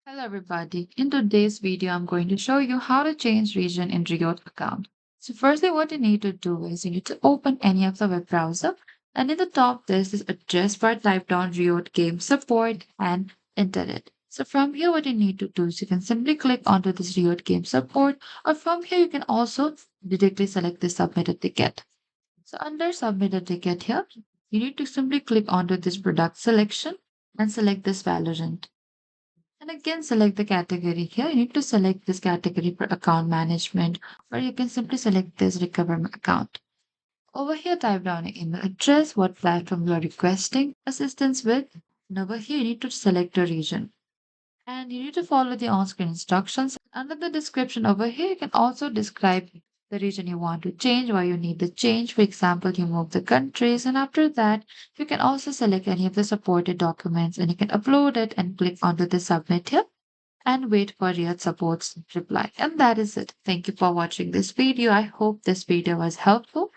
Hello everybody. In today's video, I'm going to show you how to change region in Riot account. So firstly, what you need to do is you need to open any of the web browser, and in the top there's this address bar. Type down Riot Games support and enter it. So from here, what you need to do is you can simply click onto this Riot Game support, or from here you can also directly select the submit a ticket. So under submit a ticket here, you need to simply click onto this product selection and select this Valorant. And again, select the category here. You need to select this category for account management, or you can simply select this recover my account. Over here, type down your email address, what platform you are requesting assistance with. And over here, you need to select a region. And you need to follow the on-screen instructions. Under the description over here, you can also describe the region you want to change, why you need the change. For example, you move the countries, and after that, you can also select any of the supported documents and you can upload it and click onto the submit here and wait for your support's reply. And that is it. Thank you for watching this video. I hope this video was helpful.